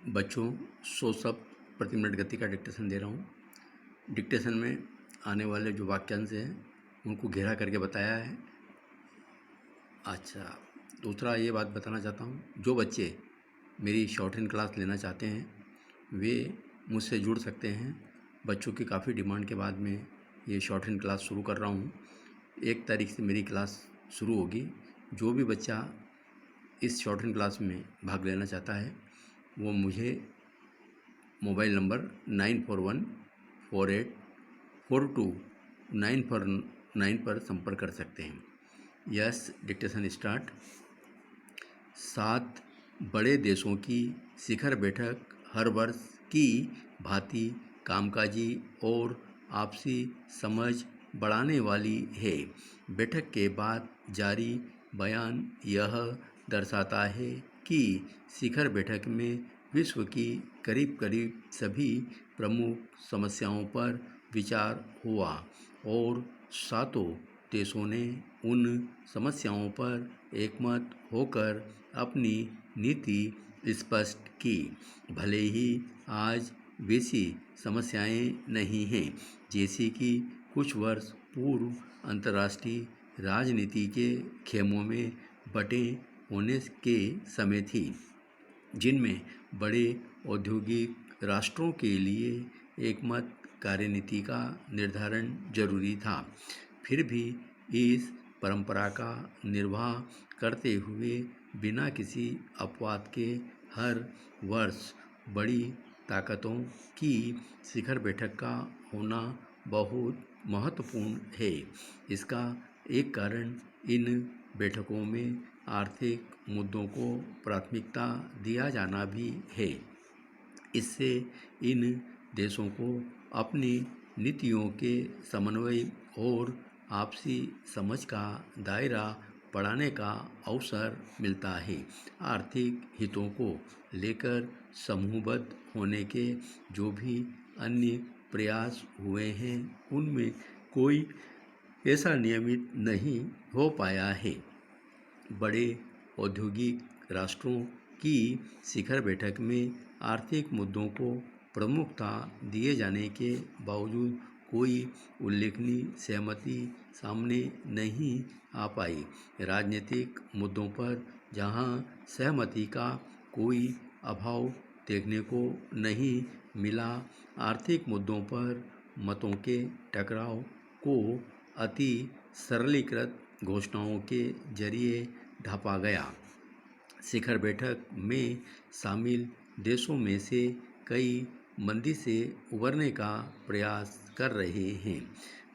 बच्चों 100 शब्द प्रति मिनट गति का डिक्टेशन दे रहा हूँ। डिक्टेशन में आने वाले जो वाक्यांश हैं उनको घेरा करके बताया है। अच्छा, दूसरा ये बात बताना चाहता हूँ, जो बच्चे मेरी शॉर्ट हैंड क्लास लेना चाहते हैं वे मुझसे जुड़ सकते हैं। बच्चों की काफ़ी डिमांड के बाद में ये शॉर्ट हैंड क्लास शुरू कर रहा हूँ। 1 तारीख से मेरी क्लास शुरू होगी। जो भी बच्चा इस शॉर्ट हैंड क्लास में भाग लेना चाहता है वो मुझे मोबाइल नंबर 9414842949 पर संपर्क कर सकते हैं। Yes, dictation start. 7 बड़े देशों की शिखर बैठक हर वर्ष की भांति कामकाजी और आपसी समझ बढ़ाने वाली है। बैठक के बाद जारी बयान यह दर्शाता है कि शिखर बैठक में विश्व की करीब करीब सभी प्रमुख समस्याओं पर विचार हुआ और 7 देशों ने उन समस्याओं पर एकमत होकर अपनी नीति स्पष्ट की। भले ही आज वैसी समस्याएं नहीं हैं जैसी कि कुछ वर्ष पूर्व अंतर्राष्ट्रीय राजनीति के खेमों में बटे होने के समय थी, जिनमें बड़े औद्योगिक राष्ट्रों के लिए एकमत कार्यनीति का निर्धारण जरूरी था। फिर भी इस परंपरा का निर्वाह करते हुए बिना किसी अपवाद के हर वर्ष बड़ी ताकतों की शिखर बैठक का होना बहुत महत्वपूर्ण है। इसका एक कारण इन बैठकों में आर्थिक मुद्दों को प्राथमिकता दिया जाना भी है। इससे इन देशों को अपनी नीतियों के समन्वय और आपसी समझ का दायरा बढ़ाने का अवसर मिलता है। आर्थिक हितों को लेकर समूहबद्ध होने के जो भी अन्य प्रयास हुए हैं उनमें कोई ऐसा नियमित नहीं हो पाया है। बड़े औद्योगिक राष्ट्रों की शिखर बैठक में आर्थिक मुद्दों को प्रमुखता दिए जाने के बावजूद कोई उल्लेखनीय सहमति सामने नहीं आ पाई। राजनीतिक मुद्दों पर जहां सहमति का कोई अभाव देखने को नहीं मिला, आर्थिक मुद्दों पर मतों के टकराव को अति सरलीकृत घोषणाओं के जरिए ढांपा गया। शिखर बैठक में शामिल देशों में से कई मंदी से उबरने का प्रयास कर रहे हैं।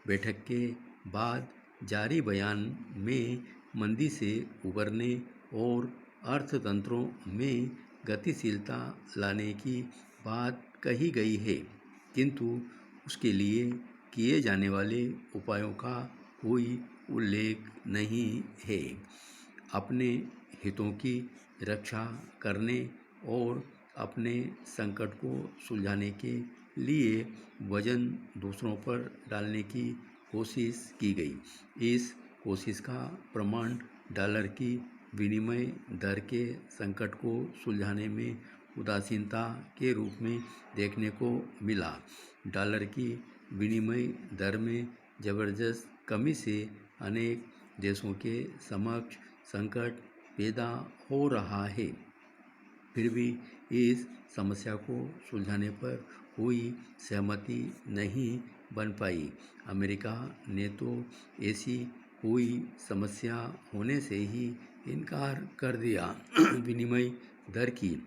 बैठक के बाद जारी बयान में मंदी से उबरने और अर्थतंत्रों में गतिशीलता लाने की बात कही गई है, किंतु उसके लिए किए जाने वाले उपायों का कोई उल्लेख नहीं है। अपने हितों की रक्षा करने और अपने संकट को सुलझाने के लिए वजन दूसरों पर डालने की कोशिश की गई। इस कोशिश का प्रमाण डॉलर की विनिमय दर के संकट को सुलझाने में उदासीनता के रूप में देखने को मिला। डॉलर की विनिमय दर में जबरदस्त कमी से अनेक देशों के समक्ष संकट पैदा हो रहा है। फिर भी इस समस्या को सुलझाने पर कोई सहमति नहीं बन पाई। अमेरिका ने तो ऐसी कोई समस्या होने से ही इनकार कर दिया। विनिमय दर की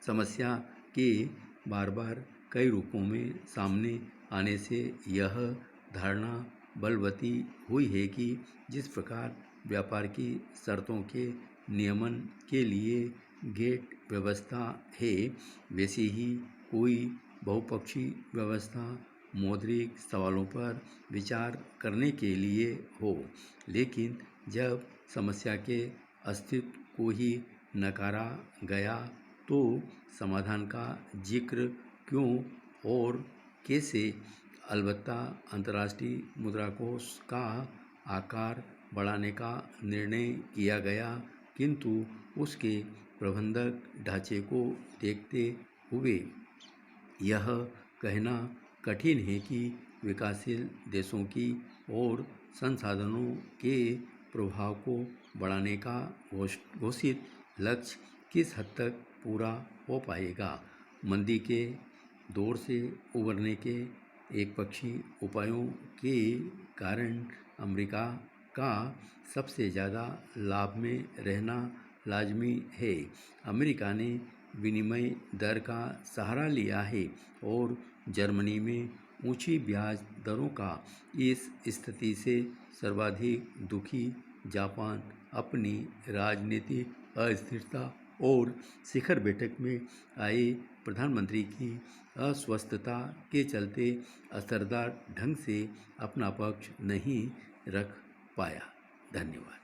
समस्या के बार बार कई रूपों में सामने आने से यह धारणा बलवती हुई है कि जिस प्रकार व्यापार की शर्तों के नियमन के लिए गेट व्यवस्था है, वैसे ही कोई बहुपक्षीय व्यवस्था मौद्रिक सवालों पर विचार करने के लिए हो। लेकिन जब समस्या के अस्तित्व को ही नकारा गया तो समाधान का जिक्र क्यों और कैसे? अलबत्ता अंतर्राष्ट्रीय मुद्रा कोष का आकार बढ़ाने का निर्णय किया गया, किंतु उसके प्रबंधक ढांचे को देखते हुए यह कहना कठिन है कि विकासशील देशों की ओर संसाधनों के प्रभाव को बढ़ाने का घोषित लक्ष्य किस हद तक पूरा हो पाएगा। मंदी के दौर से उबरने के एकपक्षी उपायों के कारण अमेरिका का सबसे ज़्यादा लाभ में रहना लाजमी है। अमेरिका ने विनिमय दर का सहारा लिया है और जर्मनी में ऊंची ब्याज दरों का इस स्थिति से सर्वाधिक दुखी जापान अपनी राजनीतिक अस्थिरता और शिखर बैठक में आए प्रधानमंत्री की अस्वस्थता के चलते असरदार ढंग से अपना पक्ष नहीं रख पाया। धन्यवाद।